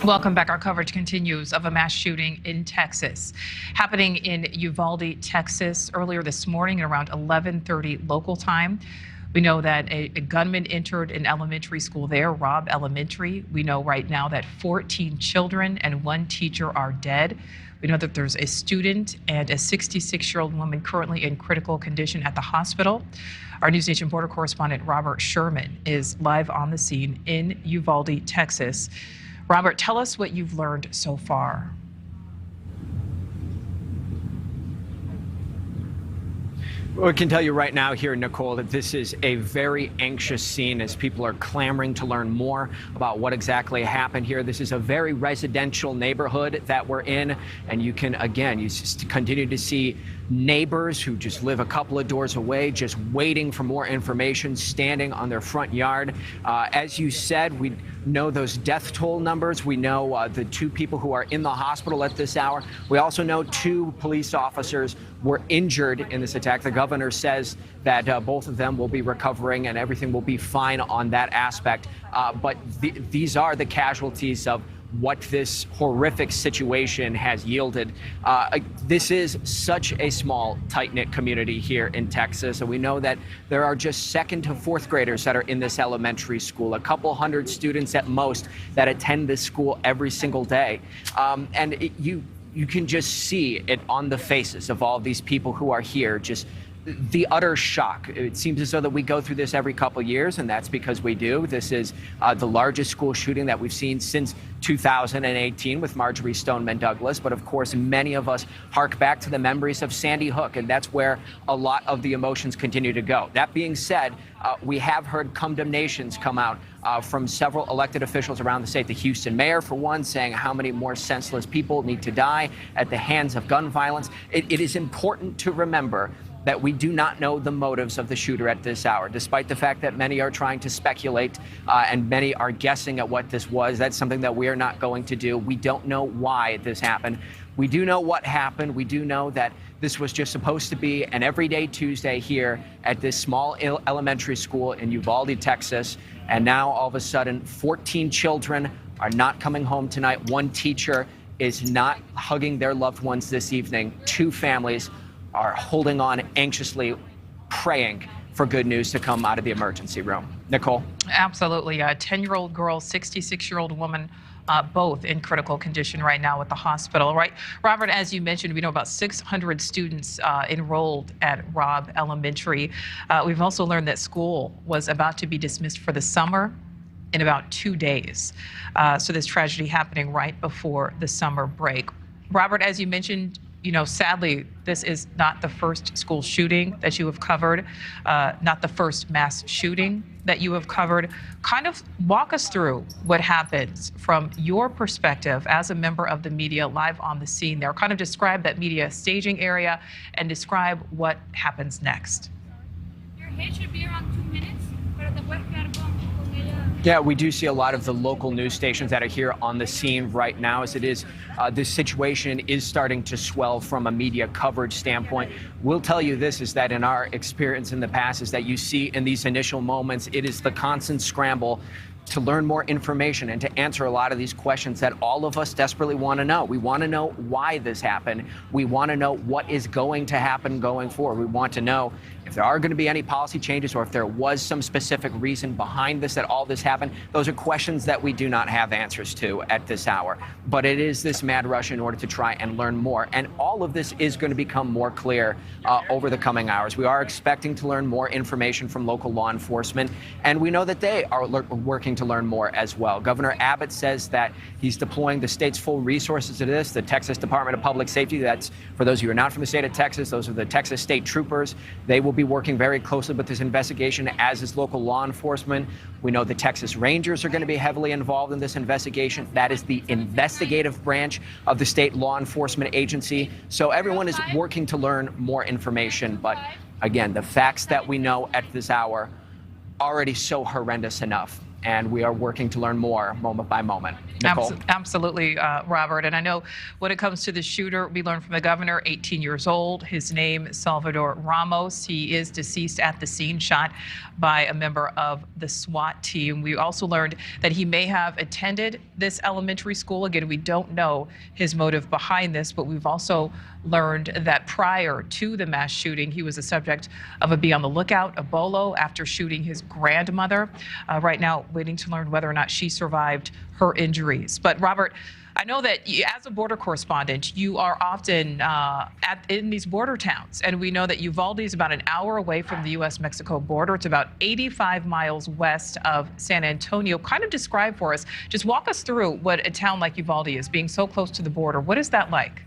Welcome back. Our coverage continues of a mass shooting in Texas, happening in Uvalde, Texas, earlier this morning at around 11:30 local time. We know that a gunman entered an elementary school there, Robb Elementary. We know right now that 14 children and 1 teacher are dead. We know that there's a student and a 66-year-old woman currently in critical condition at the hospital. Our NewsNation border correspondent, Robert Sherman, is live on the scene in Uvalde, Texas. Robert, tell us what you've learned so far. Well, I can tell you right now here, Nichole, that this is a very anxious scene as people are clamoring to learn more about what exactly happened here. This is a very residential neighborhood that we're in, and you can, again, you just continue to see neighbors who just live a couple of doors away, just waiting for more information, standing on their front yard. As you said, we know those death toll numbers. We know the 2 people who are in the hospital at this hour. We also know 2 police officers were injured in this attack. The governor says that both of them will be recovering and everything will be fine on that aspect. But these are the casualties of what this horrific situation has yielded. This is such a small, tight-knit community here in Texas, and we know that there are just 2nd to 4th graders that are in this elementary school, a couple hundred students at most that attend this school every single day. You can just see it on the faces of all these people who are here, just the utter shock. It seems as though that we go through this every couple years, and that's because we do. This is the largest school shooting that we've seen since 2018 with Marjorie Stoneman Douglas. But of course, many of us hark back to the memories of Sandy Hook, and that's where a lot of the emotions continue to go. That being said, we have heard condemnations come out from several elected officials around the state. The Houston mayor, for one, saying how many more senseless people need to die at the hands of gun violence. It is important to remember that we do not know the motives of the shooter at this hour, despite the fact that many are trying to speculate and many are guessing at what this was. That's something that we are not going to do. We don't know why this happened. We do know what happened. We do know that this was just supposed to be an everyday Tuesday here at this small elementary school in Uvalde, Texas. And now all of a sudden, 14 children are not coming home tonight. 1 teacher is not hugging their loved ones this evening. 2 families are holding on anxiously, praying for good news to come out of the emergency room. Nichole? Absolutely. A 10-year-old girl, 66-year-old woman, both in critical condition right now at the hospital, right? Robert, as you mentioned, we know about 600 students enrolled at Robb Elementary. We've also learned that school was about to be dismissed for the summer in about 2 days. So this tragedy happening right before the summer break. Robert, as you mentioned, you know, sadly, this is not the first school shooting that you have covered, not the first mass shooting that you have covered. Kind of walk us through what happens from your perspective as a member of the media live on the scene there. Kind of describe that media staging area and describe what happens next. Your hit should be around 2 minutes, pero te puedes quedar con ella. Yeah, we do see a lot of the local news stations that are here on the scene right now, as it is, this situation is starting to swell from a media coverage standpoint. We'll tell you this, is that in our experience in the past, is that you see in these initial moments, it is the constant scramble to learn more information and to answer a lot of these questions that all of us desperately want to know. We want to know why this happened. We want to know what is going to happen going forward. We want to know if there are going to be any policy changes or if there was some specific reason behind this, that all this happened. Those are questions that we do not have answers to at this hour. But it is this mad rush in order to try and learn more. And all of this is going to become more clear over the coming hours. We are expecting to learn more information from local law enforcement, and we know that they are working to learn more as well. Governor Abbott says that he's deploying the state's full resources to this. The Texas Department of Public Safety, that's, for those of you who are not from the state of Texas, those are the Texas State Troopers. They will be working very closely with this investigation, as is local law enforcement. We know the Texas Rangers are going to be heavily involved in this investigation. That is the investigative branch of the state law enforcement agency. So everyone is working to learn more information. But again, the facts that we know at this hour already so horrendous enough. and we are working to learn more moment by moment. Nichole? Absolutely, Robert. And I know when it comes to the shooter, we learned from the governor, 18 years old. His name, Salvador Ramos. He is deceased at the scene, shot by a member of the SWAT team. We also learned that he may have attended this elementary school. Again, we don't know his motive behind this, but we've also learned that prior to the mass shooting, he was a subject of a be on the lookout, a bolo, after shooting his grandmother. Right now, waiting to learn whether or not she survived her injuries. But Robert, I know that as a border correspondent, you are often in these border towns, and we know that Uvalde is about an hour away from the U.S.-Mexico border. It's about 85 miles west of San Antonio. Kind of describe for us, just walk us through what a town like Uvalde is, being so close to the border. What is that like?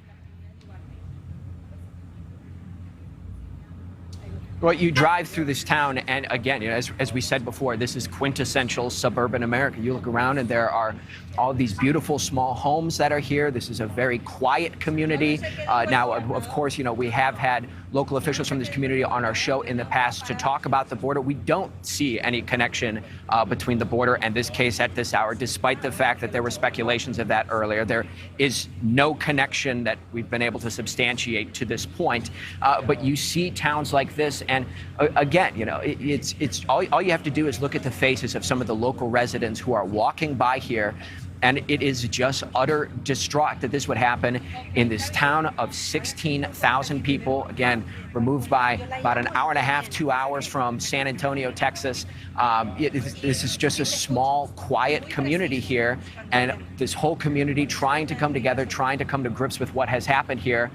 Well, you drive through this town, and again, as we said before, this is quintessential suburban America. You look around, and there are all these beautiful small homes that are here. This is a very quiet community. Now, of course, we have had local officials from this community on our show in the past to talk about the border. We don't see any connection between the border and this case at this hour, despite the fact that there were speculations of that earlier. There is no connection that we've been able to substantiate to this point. But you see towns like this, and again, it's all you have to do is look at the faces of some of the local residents who are walking by here. And it is just utter distraught that this would happen in this town of 16,000 people, again, removed by about an hour and a half, 2 hours from San Antonio, Texas. This is just a small, quiet community here, and this whole community trying to come together, trying to come to grips with what has happened here.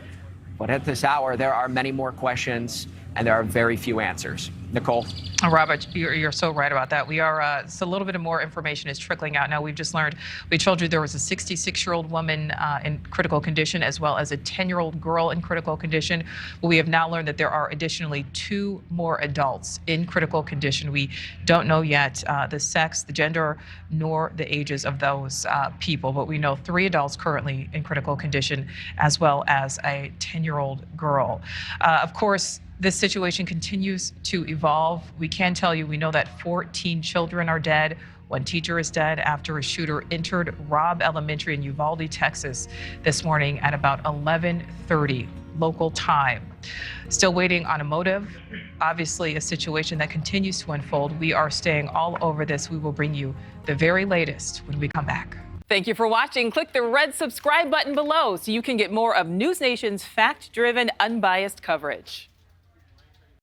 But at this hour, there are many more questions, and there are very few answers. Nichole? Robert, you're so right about that. We are, so a little bit of more information is trickling out now. We've just learned, we told you there was a 66-year-old woman in critical condition, as well as a 10-year-old girl in critical condition. But we have now learned that there are additionally 2 more adults in critical condition. We don't know yet the sex, the gender, nor the ages of those people. But we know 3 adults currently in critical condition, as well as a 10-year-old girl. Of course, this situation continues to evolve. We can tell you, we know that 14 children are dead. 1 teacher is dead after a shooter entered Robb Elementary in Uvalde, Texas this morning at about 11:30 local time. Still waiting on a motive. Obviously, a situation that continues to unfold. We are staying all over this. We will bring you the very latest when we come back. Thank you for watching. Click the red subscribe button below so you can get more of NewsNation's fact-driven, unbiased coverage.